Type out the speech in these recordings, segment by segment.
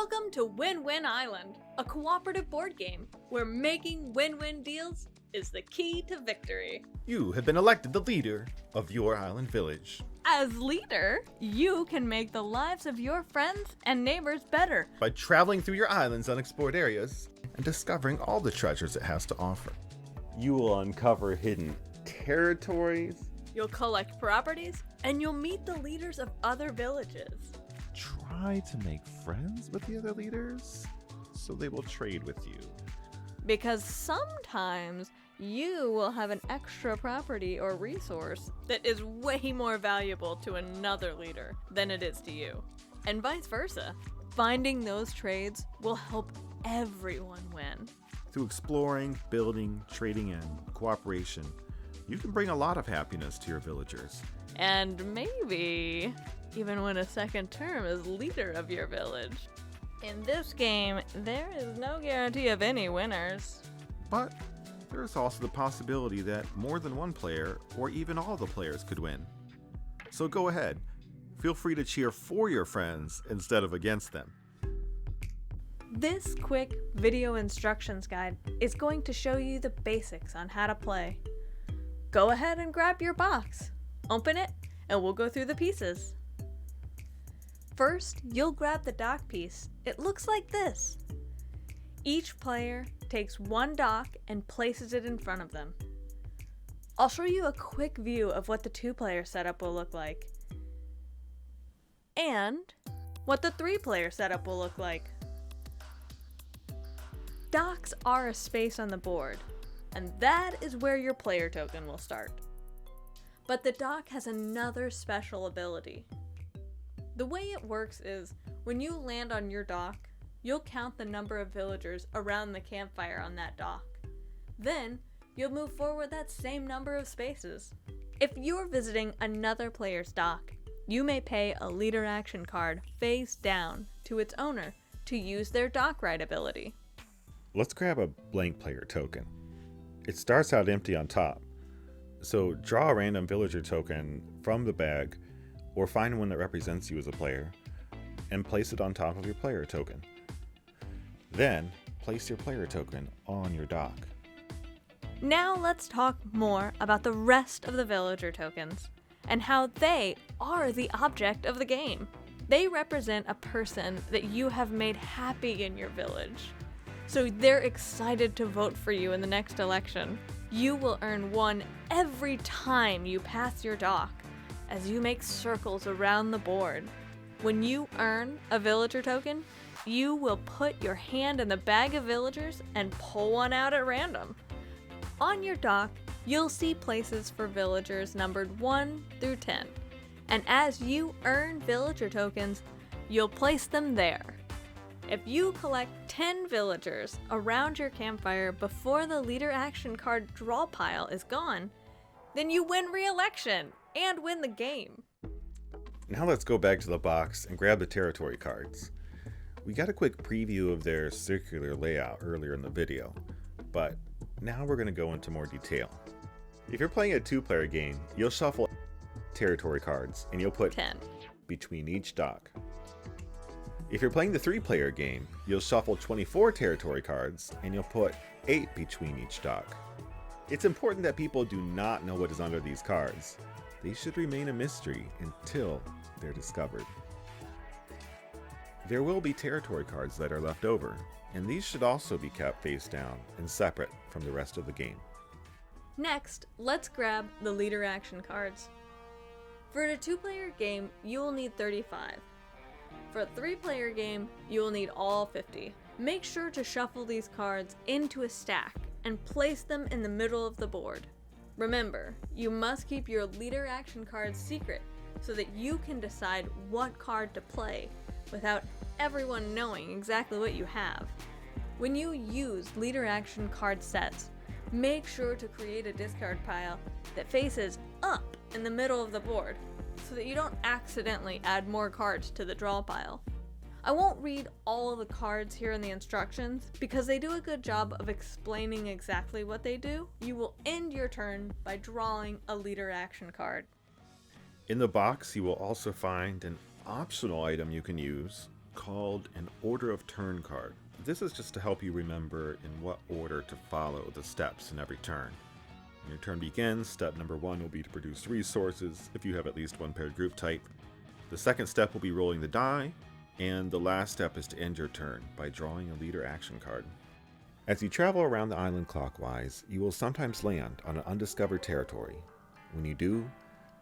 Welcome to Win-Win Island, a cooperative board game where making win-win deals is the key to victory. You have been elected the leader of your island village. As leader, you can make the lives of your friends and neighbors better By traveling through your island's unexplored areas and discovering all the treasures it has to offer. You will uncover hidden territories. You'll collect properties, and you'll meet the leaders of other villages. Try to make friends with the other leaders so they will trade with you. Because sometimes you will have an extra property or resource that is way more valuable to another leader than it is to you, and vice versa. Finding those trades will help everyone win. Through exploring, building, trading, and cooperation, you can bring a lot of happiness to your villagers. And maybe even win a second term as leader of your village. In this game, there is no guarantee of any winners. But there is also the possibility that more than one player, or even all the players, could win. So go ahead, feel free to cheer for your friends instead of against them. This quick video instructions guide is going to show you the basics on how to play. Go ahead and grab your box, open it, and we'll go through the pieces. First, you'll grab the dock piece. It looks like this. Each player takes one dock and places it in front of them. I'll show you a quick view of what the two-player setup will look like, and what the three-player setup will look like. Docks are a space on the board, and that is where your player token will start. But the dock has another special ability. The way it works is, when you land on your dock, you'll count the number of villagers around the campfire on that dock. Then, you'll move forward that same number of spaces. If you're visiting another player's dock, you may pay a leader action card face down to its owner to use their dock ride ability. Let's grab a blank player token. It starts out empty on top, so draw a random villager token from the bag or find one that represents you as a player and place it on top of your player token. Then, place your player token on your dock. Now let's talk more about the rest of the villager tokens and how they are the object of the game. They represent a person that you have made happy in your village, so they're excited to vote for you in the next election. You will earn one every time you pass your dock, as you make circles around the board. When you earn a villager token, you will put your hand in the bag of villagers and pull one out at random. On your dock, you'll see places for villagers numbered 1 through 10, and as you earn villager tokens, you'll place them there. If you collect 10 villagers around your campfire before the leader action card draw pile is gone, then you win re-election and win the game. Now let's go back to the box and grab the territory cards. We got a quick preview of their circular layout earlier in the video, but now we're going to go into more detail. If you're playing a two-player game, you'll shuffle territory cards and you'll put 10 between each dock. If you're playing the three-player game, you'll shuffle 24 territory cards and you'll put 8 between each dock. It's important that people do not know what is under these cards. They should remain a mystery until they're discovered. There will be territory cards that are left over, and these should also be kept face down and separate from the rest of the game. Next, let's grab the leader action cards. For a two-player game, you will need 35. For a three-player game, you will need all 50. Make sure to shuffle these cards into a stack and place them in the middle of the board. Remember, you must keep your leader action cards secret so that you can decide what card to play without everyone knowing exactly what you have. When you use leader action card sets, make sure to create a discard pile that faces up in the middle of the board so that you don't accidentally add more cards to the draw pile. I won't read all of the cards here in the instructions because they do a good job of explaining exactly what they do. You will end your turn by drawing a leader action card. In the box, you will also find an optional item you can use, called an order of turn card. This is just to help you remember in what order to follow the steps in every turn. When your turn begins, step number 1 will be to produce resources if you have at least one paired group type. The second step will be rolling the die, and the last step is to end your turn by drawing a leader action card. As you travel around the island clockwise, you will sometimes land on an undiscovered territory. When you do,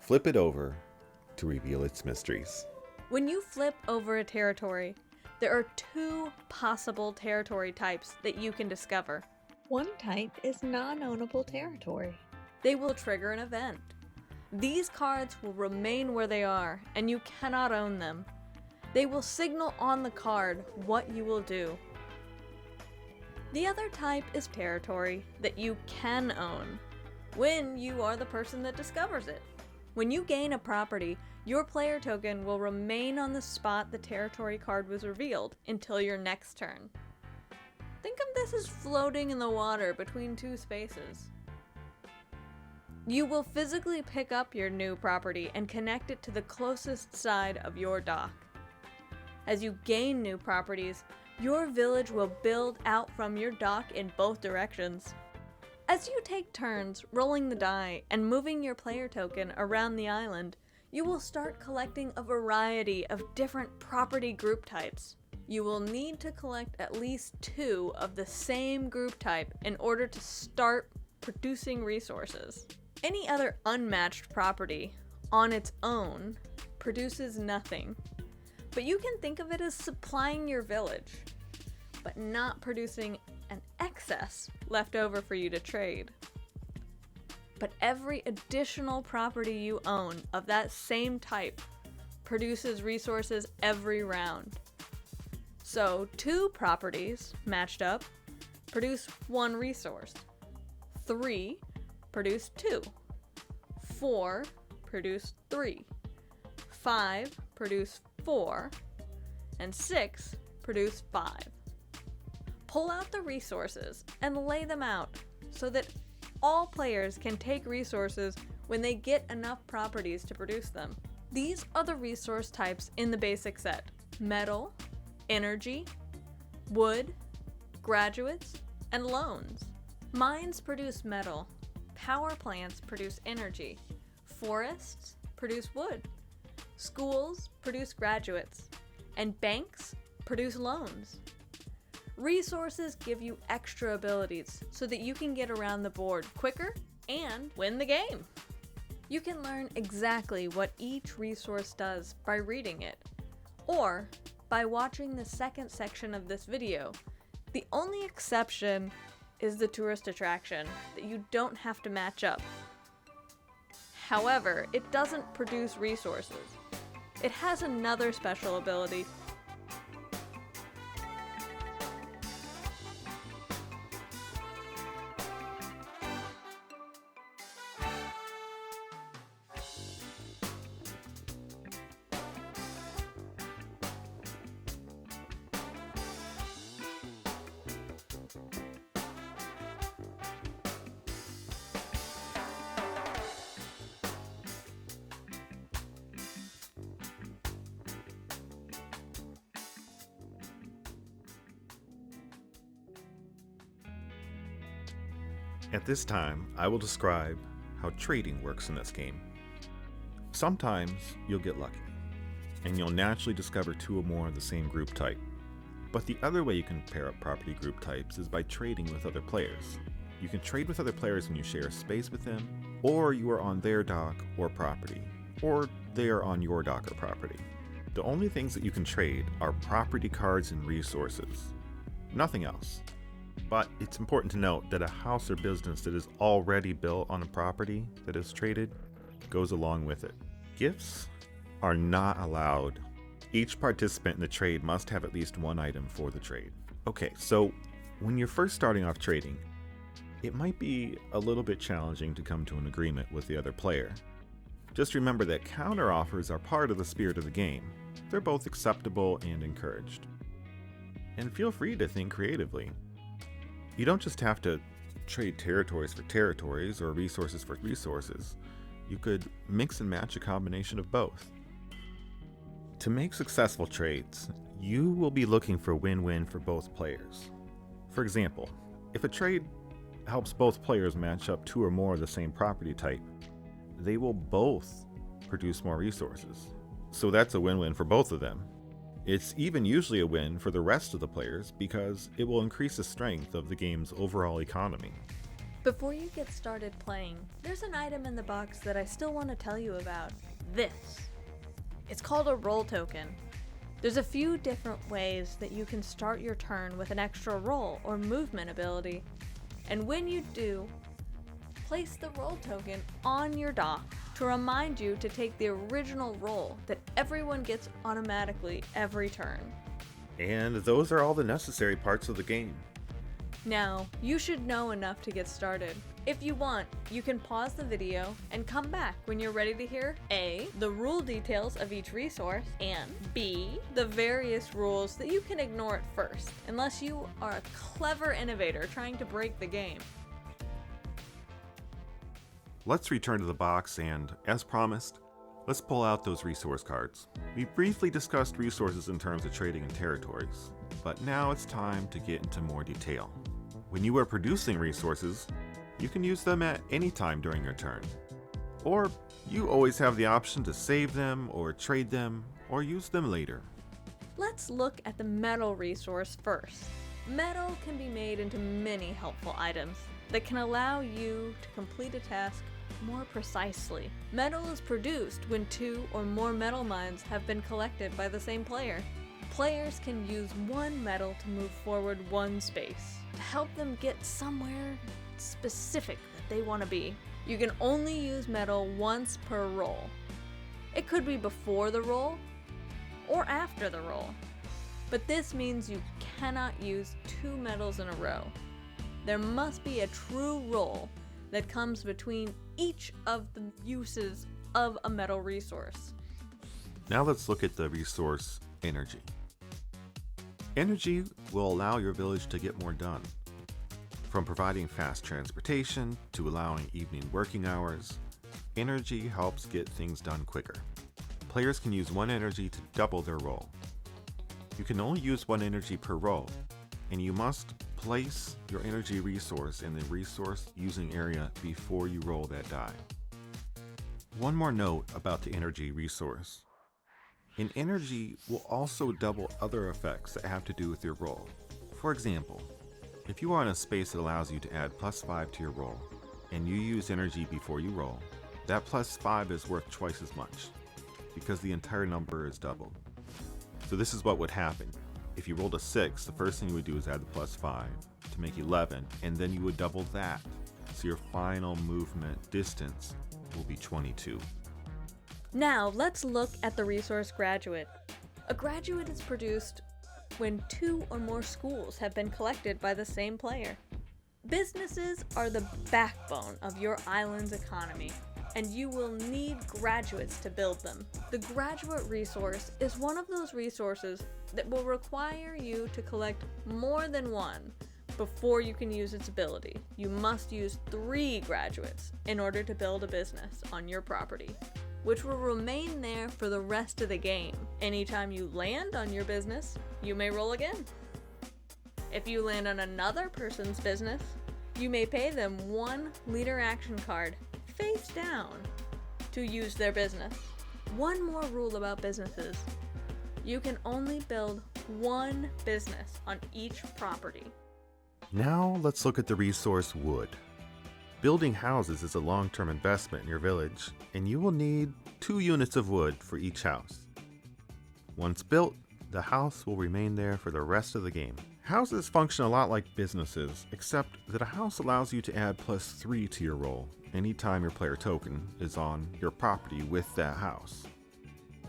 flip it over to reveal its mysteries. When you flip over a territory, there are 2 possible territory types that you can discover. One type is non-ownable territory. They will trigger an event. These cards will remain where they are, and you cannot own them. They will signal on the card what you will do. The other type is territory that you can own, when you are the person that discovers it. When you gain a property, your player token will remain on the spot the territory card was revealed until your next turn. Think of this as floating in the water between 2 spaces. You will physically pick up your new property and connect it to the closest side of your dock. As you gain new properties, your village will build out from your dock in both directions. As you take turns rolling the die and moving your player token around the island, you will start collecting a variety of different property group types. You will need to collect at least 2 of the same group type in order to start producing resources. Any other unmatched property on its own produces nothing, but you can think of it as supplying your village, but not producing an excess left over for you to trade. But every additional property you own of that same type produces resources every round. So 2 properties matched up produce 1 resource. 3 produce 2. 4 produce 3. 5 produce 4. And 6 produce 5. Pull out the resources and lay them out so that all players can take resources when they get enough properties to produce them. These are the resource types in the basic set: metal, energy, wood, graduates, and loans. Mines produce metal, power plants produce energy, forests produce wood, schools produce graduates, and banks produce loans. Resources give you extra abilities so that you can get around the board quicker and win the game. You can learn exactly what each resource does by reading it, or by watching the second section of this video. The only exception is the tourist attraction that you don't have to match up. However, it doesn't produce resources. It has another special ability. At this time, I will describe how trading works in this game. Sometimes you'll get lucky, and you'll naturally discover 2 or more of the same group type. But the other way you can pair up property group types is by trading with other players. You can trade with other players when you share space with them, or you are on their dock or property, or they are on your dock or property. The only things that you can trade are property cards and resources. Nothing else. But it's important to note that a house or business that is already built on a property that is traded goes along with it. Gifts are not allowed. Each participant in the trade must have at least 1 item for the trade. Okay, so when you're first starting off trading, it might be a little bit challenging to come to an agreement with the other player. Just remember that counteroffers are part of the spirit of the game. They're both acceptable and encouraged. And feel free to think creatively. You don't just have to trade territories for territories or resources for resources. You could mix and match a combination of both. To make successful trades, You will be looking for win-win for both players. For example, if a trade helps both players match up 2 or more of the same property type, they will both produce more resources. So that's a win-win for both of them. It's even usually a win for the rest of the players because it will increase the strength of the game's overall economy. Before you get started playing, there's an item in the box that I still want to tell you about. This. It's called a roll token. There's a few different ways that you can start your turn with an extra roll or movement ability. And when you do, place the roll token on your dock to remind you to take the original roll that everyone gets automatically every turn. And those are all the necessary parts of the game. Now, you should know enough to get started. If you want, you can pause the video and come back when you're ready to hear A, the rule details of each resource, and B, the various rules that you can ignore at first, unless you are a clever innovator trying to break the game. Let's return to the box and, as promised, let's pull out those resource cards. We briefly discussed resources in terms of trading and territories, but now it's time to get into more detail. When you are producing resources, you can use them at any time during your turn. Or you always have the option to save them or trade them or use them later. Let's look at the metal resource first. Metal can be made into many helpful items that can allow you to complete a task more precisely. Metal is produced when 2 or more metal mines have been collected by the same player. Players can use one metal to move forward one space, to help them get somewhere specific that they want to be. You can only use metal once per roll. It could be before the roll or after the roll, but this means you cannot use 2 metals in a row. There must be a true roll that comes between each of the uses of a metal resource. Now let's look at the resource energy. Energy will allow your village to get more done. From providing fast transportation to allowing evening working hours, energy helps get things done quicker. Players can use 1 energy to double their roll. You can only use 1 energy per roll, and you must place your energy resource in the resource using area before you roll that die. One more note about the energy resource. An energy will also double other effects that have to do with your roll. For example, if you are in a space that allows you to add +5 to your roll, and you use energy before you roll, that +5 is worth twice as much, because the entire number is doubled. So this is what would happen. If you rolled a 6, the first thing you would do is add the +5 to make 11, and then you would double that. So your final movement distance will be 22. Now let's look at the resource graduate. A graduate is produced when 2 or more schools have been collected by the same player. Businesses are the backbone of your island's economy, and you will need graduates to build them. The graduate resource is one of those resources that will require you to collect more than 1 before you can use its ability. You must use 3 graduates in order to build a business on your property, which will remain there for the rest of the game. Anytime you land on your business, you may roll again. If you land on another person's business, you may pay them 1 leader action card face down to use their business. One more rule about businesses. You can only build 1 business on each property. Now let's look at the resource wood. Building houses is a long-term investment in your village, and you will need 2 units of wood for each house. Once built, the house will remain there for the rest of the game. Houses function a lot like businesses, except that a house allows you to add +3 to your roll anytime your player token is on your property with that house.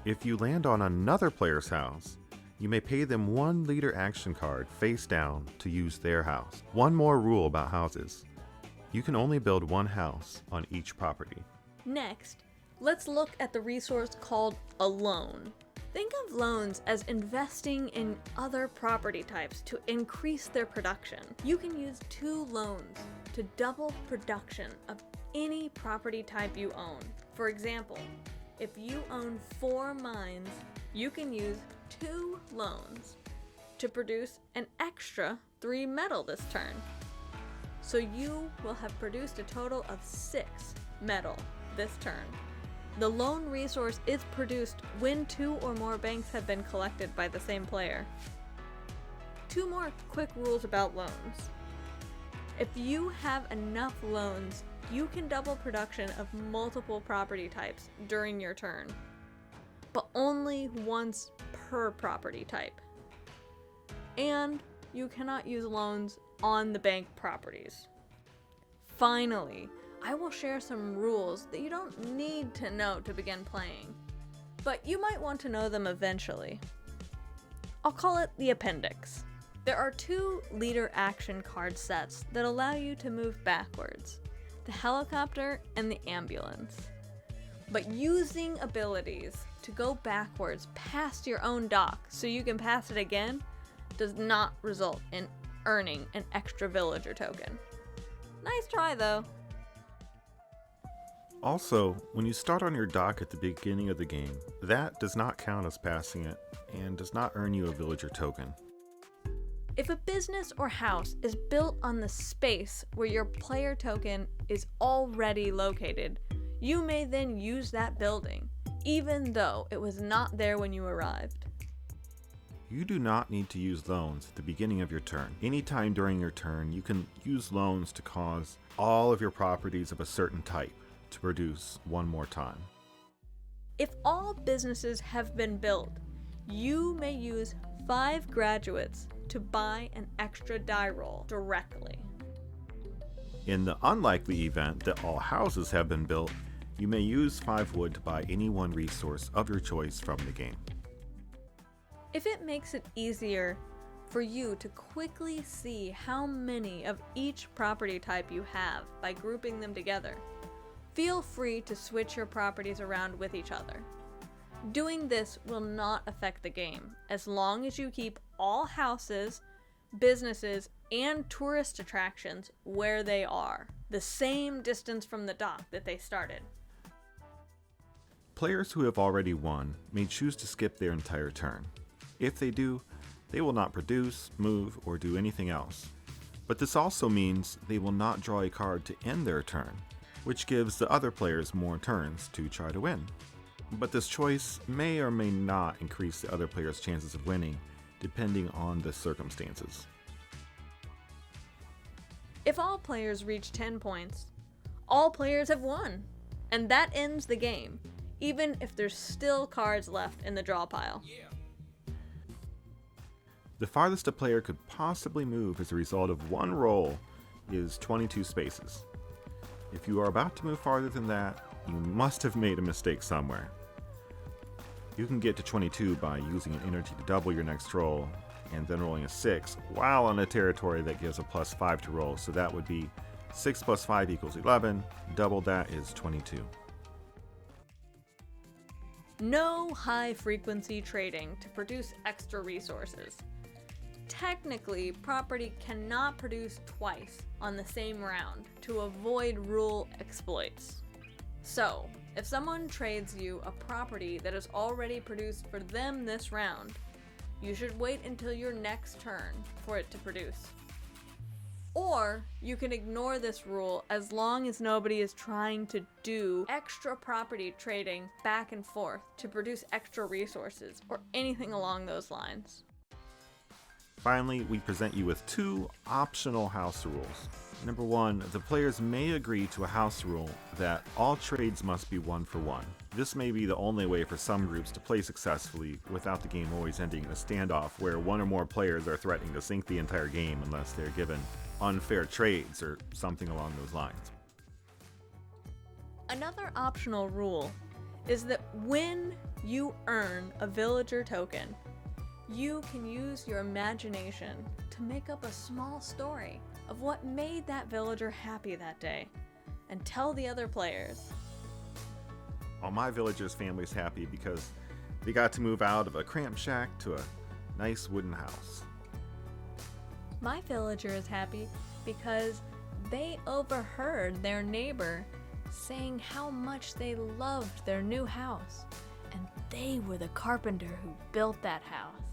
If you land on another player's house, you may pay them 1 leader action card face down to use their house. One more rule about houses. You can only build 1 house on each property. Next, let's look at the resource called a loan. Think of loans as investing in other property types to increase their production. You can use 2 loans to double production of any property type you own. For example, if you own 4 mines, you can use 2 loans to produce an extra 3 metal this turn. So you will have produced a total of 6 metal this turn. The loan resource is produced when 2 or more banks have been collected by the same player. 2 more quick rules about loans. If you have enough loans, you can double production of multiple property types during your turn, but only once per property type. And you cannot use loans on the bank properties. Finally, I will share some rules that you don't need to know to begin playing, but you might want to know them eventually. I'll call it the appendix. There are 2 leader action card sets that allow you to move backwards, the helicopter and the ambulance. But using abilities to go backwards past your own dock so you can pass it again does not result in earning an extra villager token. Nice try though. Also, when you start on your dock at the beginning of the game, that does not count as passing it and does not earn you a villager token. If a business or house is built on the space where your player token is already located, you may then use that building, even though it was not there when you arrived. You do not need to use loans at the beginning of your turn. Anytime during your turn, you can use loans to cause all of your properties of a certain type to produce one more time. If all businesses have been built, you may use 5 graduates to buy an extra die roll directly. In the unlikely event that all houses have been built, you may use 5 wood to buy any one resource of your choice from the game. If it makes it easier for you to quickly see how many of each property type you have by grouping them together, feel free to switch your properties around with each other. Doing this will not affect the game, as long as you keep all houses, businesses, and tourist attractions where they are, the same distance from the dock that they started. Players who have already won may choose to skip their entire turn. If they do, they will not produce, move, or do anything else. But this also means they will not draw a card to end their turn, which gives the other players more turns to try to win. But this choice may or may not increase the other player's chances of winning, depending on the circumstances. If all players reach 10 points, all players have won, and that ends the game, even if there's still cards left in the draw pile. The farthest a player could possibly move as a result of one roll is 22 spaces. If you are about to move farther than that, you must have made a mistake somewhere. You can get to 22 by using an energy to double your next roll, and then rolling a 6 while on a territory that gives a +5 to roll, so that would be 6 plus 5 equals 11, double that is 22. No high frequency trading to produce extra resources. Technically, property cannot produce twice on the same round to avoid rule exploits. So, if someone trades you a property that is already produced for them this round, you should wait until your next turn for it to produce. Or, you can ignore this rule as long as nobody is trying to do extra property trading back and forth to produce extra resources or anything along those lines. Finally, we present you with 2 optional house rules. Number 1, the players may agree to a house rule that all trades must be 1 for 1. This may be the only way for some groups to play successfully without the game always ending in a standoff where one or more players are threatening to sink the entire game unless they're given unfair trades or something along those lines. Another optional rule is that when you earn a villager token, you can use your imagination to make up a small story of what made that villager happy that day and tell the other players. Well, my villager's family's happy because they got to move out of a cramped shack to a nice wooden house. My villager is happy because they overheard their neighbor saying how much they loved their new house and they were the carpenter who built that house.